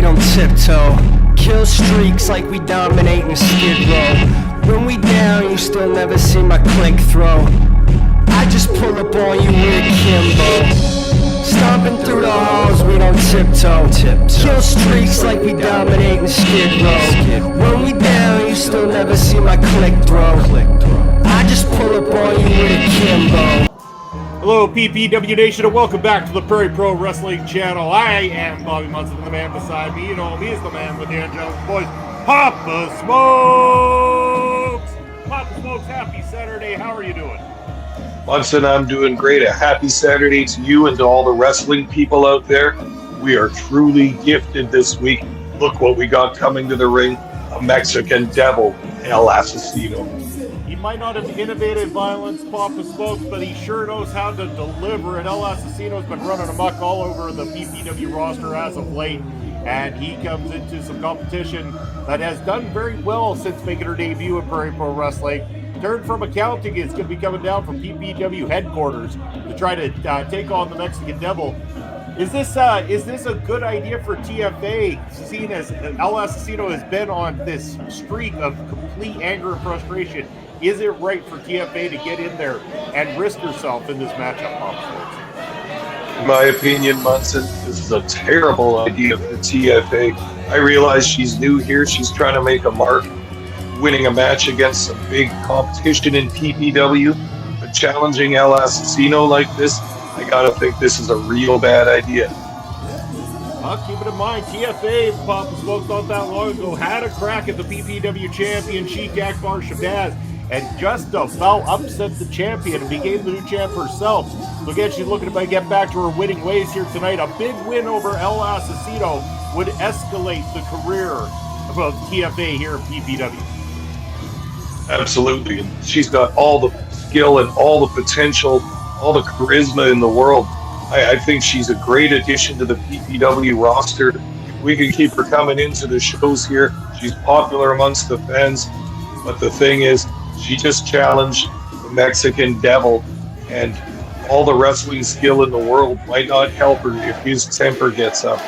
don't tiptoe. Kill streaks like we dominate in Skid Row. When we down, you still never see my click throw. I just pull up on you with a Kimbo. Stomping through the halls, we don't tiptoe. Kill streaks like we dominate in Skid Row. When we down, you still never see my click throw. I just pull up on you with a Kimbo. Hello, PPW Nation, and welcome back to the Prairie Pro Wrestling Channel. I am Bobby Munson, and the man beside me, you know, he is the man with the angelic voice, Papa Smokes! Papa Smokes, happy Saturday. How are you doing? Munson, I'm doing great. A happy Saturday to you and to all the wrestling people out there. We are truly gifted this week. Look what we got coming to the ring. A Mexican devil, El Asesino. He might not have innovated violence, Papa Smokes, but he sure knows how to deliver. And El Asesino's been running amok all over the PPW roster as of late. And he comes into some competition that has done very well since making her debut in Prairie Pro Wrestling. Taryn From Accounting is going to be coming down from PPW headquarters to try to take on the Mexican Devil. Is this a good idea for TFA, seeing as El Asesino has been on this streak of complete anger and frustration? Is it right for TFA to get in there and risk herself in this matchup, Papa Smokes? In my opinion, Munson, this is a terrible idea for TFA. I realize she's new here. She's trying to make a mark, winning a match against some big competition in PPW. But challenging El Asesino like this, I gotta think this is a real bad idea. Keep it in mind, TFA, Papa Smokes, not that long ago, had a crack at the PPW champion, Sheik, Akbar, Shabaz, and just about upset the champion and became the new champ herself. So again, she's looking to get back to her winning ways here tonight. A big win over El Asesino would escalate the career of TFA here in PPW. Absolutely. She's got all the skill and all the potential, all the charisma in the world. I think she's a great addition to the PPW roster. If we can keep her coming into the shows here, she's popular amongst the fans. But the thing is, she just challenged the Mexican Devil, and all the wrestling skill in the world might not help her if his temper gets up.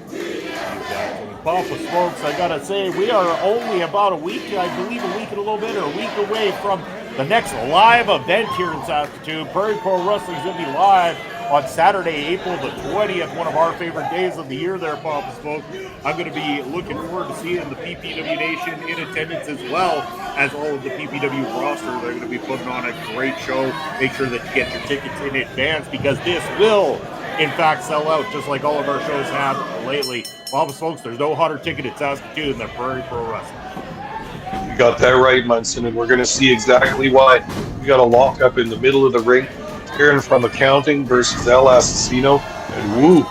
Exactly. Papa Smokes, I gotta say, we are only about a week, I believe a week and a little bit, or a week away from the next live event here in Saskatoon. Prairie Pro Wrestling is going to be live on Saturday, April the 20th, one of our favorite days of the year there, Papa Smoke. I'm going to be looking forward to seeing the PPW Nation in attendance as well as all of the PPW roster. They're going to be putting on a great show. Make sure that you get your tickets in advance because this will, in fact, sell out just like all of our shows have lately. Papa Smokes, there's no hotter ticket in Saskatoon than Prairie Pro Wrestling. You got that right, Munson, and we're going to see exactly why. We got a lock up in the middle of the ring. Taryn From Accounting versus El Asesino, and woo,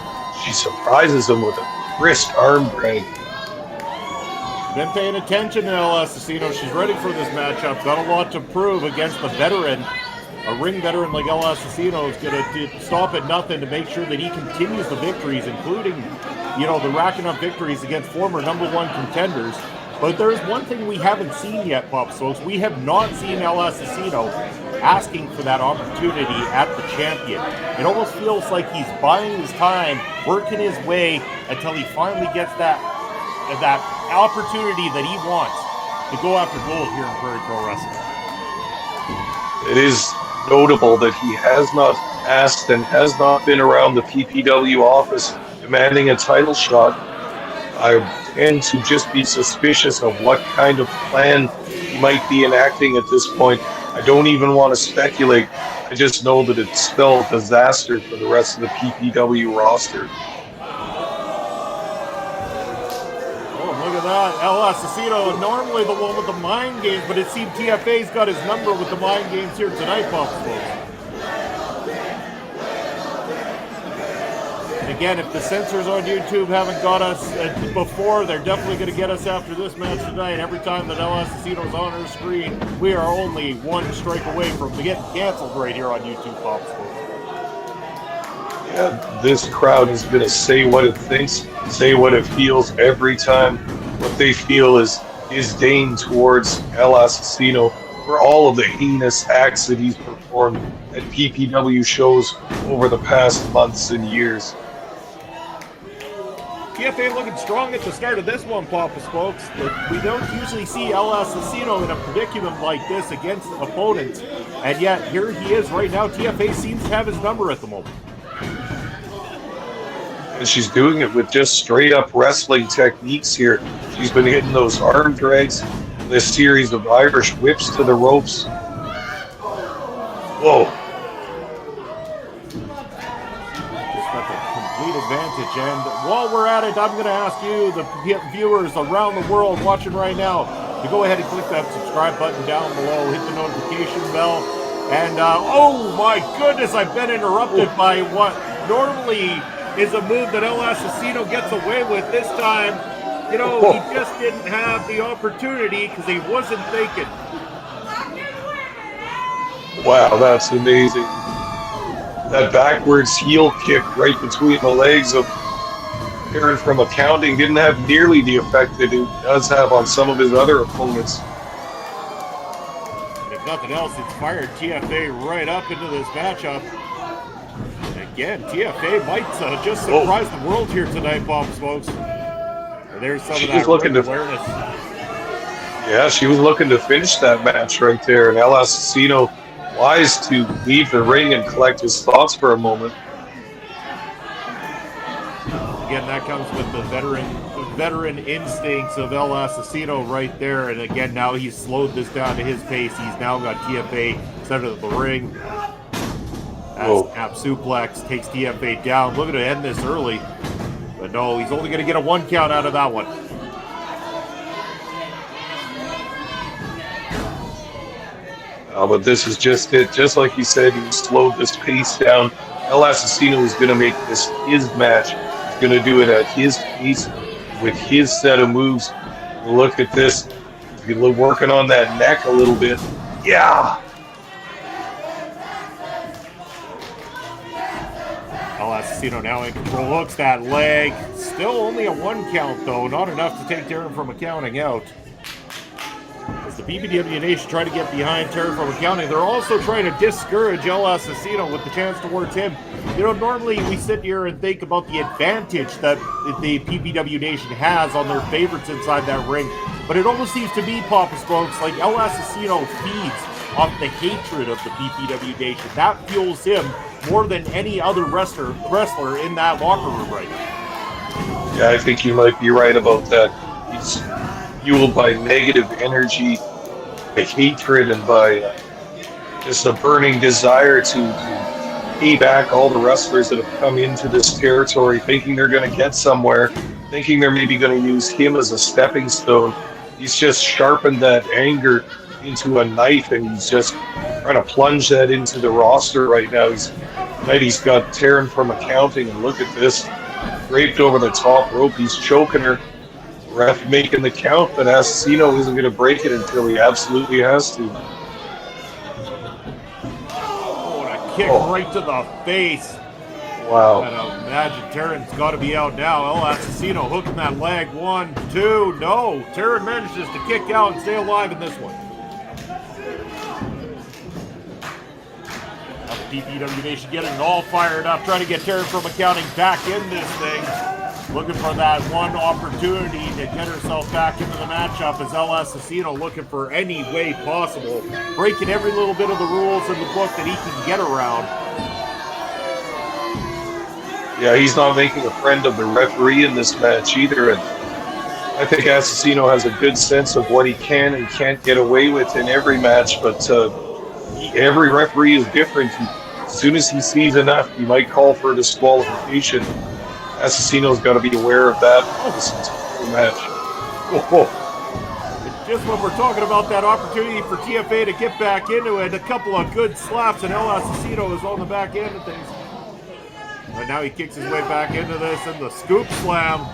she surprises him with a brisk arm drag. Been paying attention to El Asesino. She's ready for this matchup. Got a lot to prove against the veteran. A ring veteran like El Asesino is going to stop at nothing to make sure that he continues the victories, including, the racking up victories against former number one contenders. But there's one thing we haven't seen yet, Pop Smokes. We have not seen El Asesino asking for that opportunity at the champion. It almost feels like he's buying his time, working his way until he finally gets that opportunity that he wants to go after gold here in Prairie Pro Wrestling. It is notable that he has not asked and has not been around the PPW office demanding a title shot. I tend to just be suspicious of what kind of plan he might be enacting at this point. I don't even want to speculate. I just know that it spells disaster for the rest of the PPW roster. Oh, look at that. El Asesino, normally the one with the mind games, but it seemed TFA's got his number with the mind games here tonight, Pop Smokes. Again, if the censors on YouTube haven't got us before, they're definitely going to get us after this match tonight. Every time that El Asesino's on her screen, we are only one strike away from getting canceled right here on YouTube, Pop Sports. Yeah, this crowd is going to say what it thinks, say what it feels every time. What they feel is disdain towards El Asesino for all of the heinous acts that he's performed at PPW shows over the past months and years. TFA looking strong at the start of this one, Papa Spokes. We don't usually see El Asesino in a predicament like this against opponents, and yet here he is right now. TFA seems to have his number at the moment. And she's doing it with just straight up wrestling techniques here. She's been hitting those arm drags, this series of Irish whips to the ropes. Whoa. Advantage. And while we're at it, I'm going to ask you, the viewers around the world watching right now, to go ahead and click that subscribe button down below, hit the notification bell, and oh my goodness, I've been interrupted by what normally is a move that El Asesino gets away with. This time, you know, he just didn't have the opportunity because he wasn't thinking. Wow, that's amazing. That backwards heel kick right between the legs of Taryn From Accounting didn't have nearly the effect that it does have on some of his other opponents. And if nothing else, it's fired TFA right up into this matchup. And again, TFA might just surprise the world here tonight, Bob Smokes. And there's some of that awareness. Yeah, she was looking to finish that match right there, and El Asesino wise to leave the ring and collect his thoughts for a moment. Again, that comes with the veteran instincts of El Asesino right there. And again, now he's slowed this down to his pace. He's now got TFA center of the ring. Snap suplex takes TFA down. Looking to end this early. But no, he's only going to get a 1 count out of that one. But this is just it. Just like he said, he slowed this pace down. El Asesino is going to make this his match. He's going to do it at his pace with his set of moves. Look at this. He's working on that neck a little bit. Yeah. El Asesino now in control. Hooks that leg. Still only a 1 count, though. Not enough to take Taryn From Accounting out. As the PPW Nation try to get behind Taryn From Accounting, they're also trying to discourage El Asesino with the chance towards him. You know, normally we sit here and think about the advantage that the PPW Nation has on their favorites inside that ring, but it almost seems to be, Papa Spokes, like El Asesino feeds off the hatred of the PPW Nation. That fuels him more than any other wrestler in that locker room right now. Yeah, I think you might be right about that. He's fueled by negative energy, by hatred, and by just a burning desire to pay back all the wrestlers that have come into this territory thinking they're going to get somewhere, thinking they're maybe going to use him as a stepping stone. He's just sharpened that anger into a knife, and he's just trying to plunge that into the roster right now. He's got Taryn From Accounting, and look at this, draped over the top rope. He's choking her. Ref making the count, but Asesino isn't going to break it until he absolutely has to. Oh, and a kick right to the face. Wow. And imagine Taryn's got to be out now. El Asesino hooking that leg. 1, 2, no. Taryn manages to kick out and stay alive in this one. Now the PPW Nation getting all fired up, trying to get Taryn From Accounting back in this thing. Looking for that one opportunity to get herself back into the matchup as El Asesino looking for any way possible, breaking every little bit of the rules in the book that he can get around. Yeah, he's not making a friend of the referee in this match either, and I think Asesino has a good sense of what he can and can't get away with in every match, but every referee is different. As soon as he sees enough, he might call for a disqualification. Asesino's got to be aware of that this entire match. Just when we're talking about that opportunity for TFA to get back into it, a couple of good slaps, and El Asesino is on the back end of things. But now he kicks his way back into this, and the scoop slam,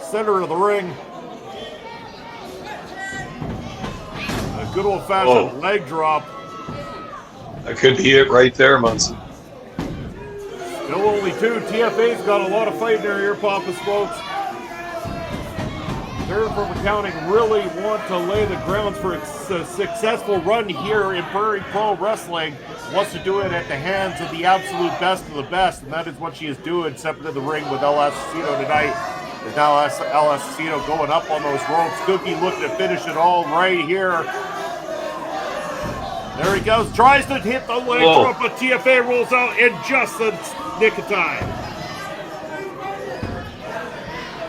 center of the ring. A good old-fashioned leg drop. That could be it right there, Munson. Still only 2. TFA's got a lot of fight in their ear, Papa Spokes. Taryn From Accounting really want to lay the grounds for a successful run here in Prairie Pro Wrestling. Wants to do it at the hands of the absolute best of the best, and that is what she is doing, stepping to the ring with El Asesino tonight. There's now El Asesino going up on those ropes. Could be looking to finish it all right here. There he goes. Tries to hit the leg drop, but TFA rolls out in just the nick of time.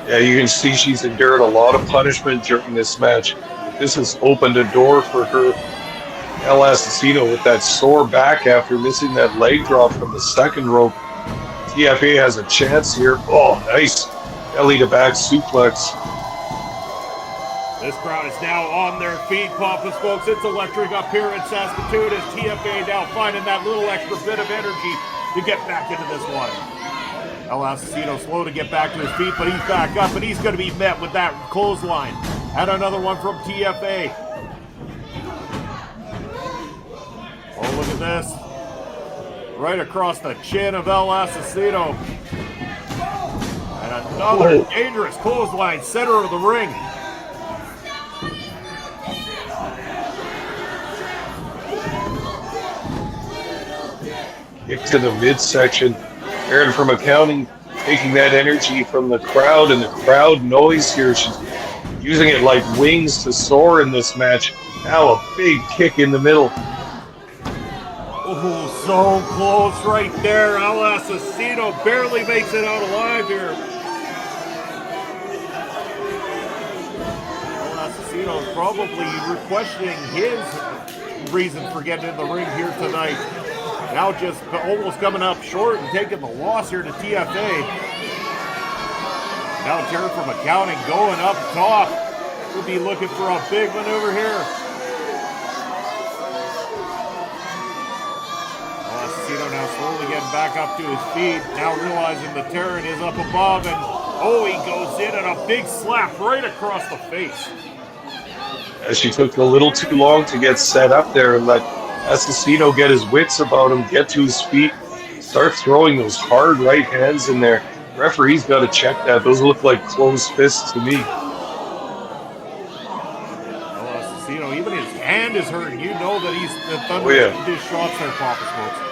Yeah, you can see she's endured a lot of punishment during this match. This has opened a door for her. El Asesino with that sore back after missing that leg drop from the second rope. TFA has a chance here. Oh, nice belly to back suplex. This crowd is now on their feet, Papa folks. It's electric up here in Saskatoon as TFA now finding that little extra bit of energy to get back into this one. El Asesino slow to get back to his feet, but he's back up, and he's going to be met with that clothesline. And another one from TFA. Oh, look at this. Right across the chin of El Asesino. And another dangerous clothesline, center of the ring. Kick to the midsection. Taryn From Accounting taking that energy from the crowd and the crowd noise here. She's using it like wings to soar in this match. Now a big kick in the middle. Oh, so close right there. El Asesino barely makes it out alive here. El Asesino is probably questioning his reason for getting in the ring here tonight. Now just almost coming up short and taking the loss here to TFA. Now Taryn From Accounting going up top. We'll be looking for a big maneuver here. Asesino now slowly getting back up to his feet. Now realizing that Taryn is up above, and he goes in and a big slap right across the face. As she took a little too long to get set up there and let Asesino get his wits about him, get to his feet, start throwing those hard right hands in there. Referee's got to check that. Those look like closed fists to me. Asesino, even his hand is hurting. You know that he's thundering his shots there, Papa Smokes.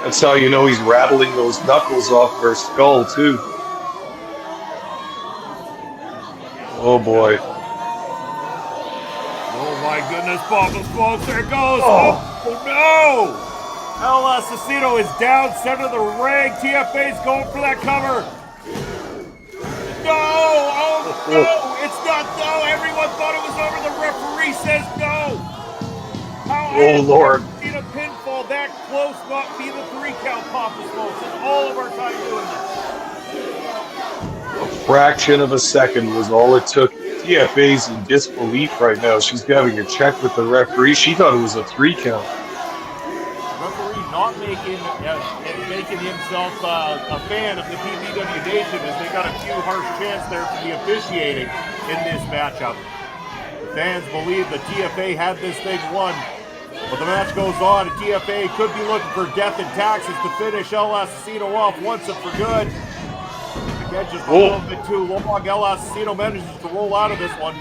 That's how you know he's rattling those knuckles off her skull, too. Oh, boy. Oh, my goodness, Papa Smokes. There it goes. Oh, no. El Asesino is down center of the ring. TFA's going for that cover. No. Oh, no. It's not, no. Everyone thought it was over. The referee says no. Oh, Lord. Seen a pinfall that close not be the 3 count, Papa Smokes, in all of our time doing this. A fraction of a second was all it took. TFA's in disbelief right now. She's having a check with the referee. She thought it was a 3 count. Referee not making himself a fan of the PPW Nation, as they got a few harsh chants there for the officiating in this matchup. The fans believe that TFA had this thing won. But the match goes on, and TFA could be looking for death and taxes to finish El Asesino off once and for good. Again, just a little bit too long. El Asesino manages to roll out of this one.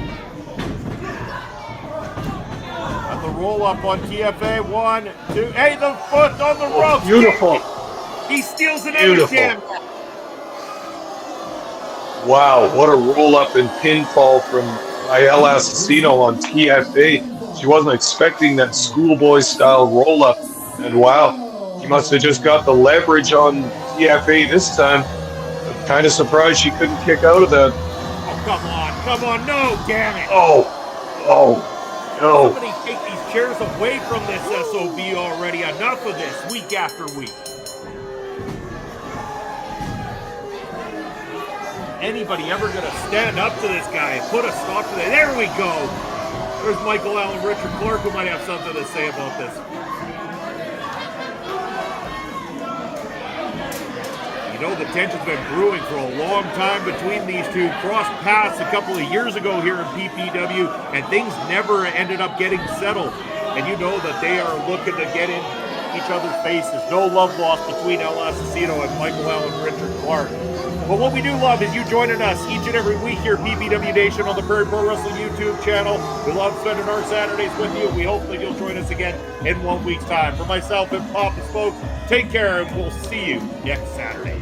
And the roll up on TFA, 1, 2, hey, the foot on the ropes. Beautiful. He steals another jam. Wow, what a roll up and pinfall from El Asesino on TFA. She wasn't expecting that schoolboy style roll up, and wow, he must have just got the leverage on TFA this time. I'm kind of surprised she couldn't kick out of that. Oh, come on, no, damn it. No. Somebody take these chairs away from this SOB already. Enough of this, week after week. Anybody ever gonna stand up to this guy and put a stop to that? There we go. There's Michael Allen, Richard Clark, who might have something to say about this. You know, the tension's been brewing for a long time between these two. Crossed paths a couple of years ago here in PPW, and things never ended up getting settled. And you know that they are looking to get in each other's faces. No love lost between El Asesino and Michael Allen, Richard Clark. But what we do love is you joining us each and every week here at PPW Nation on the Prairie Pro Wrestling YouTube channel. We love spending our Saturdays with you. We hope that you'll join us again in 1 week's time. For myself and Papa Smokes, take care, and we'll see you next Saturday.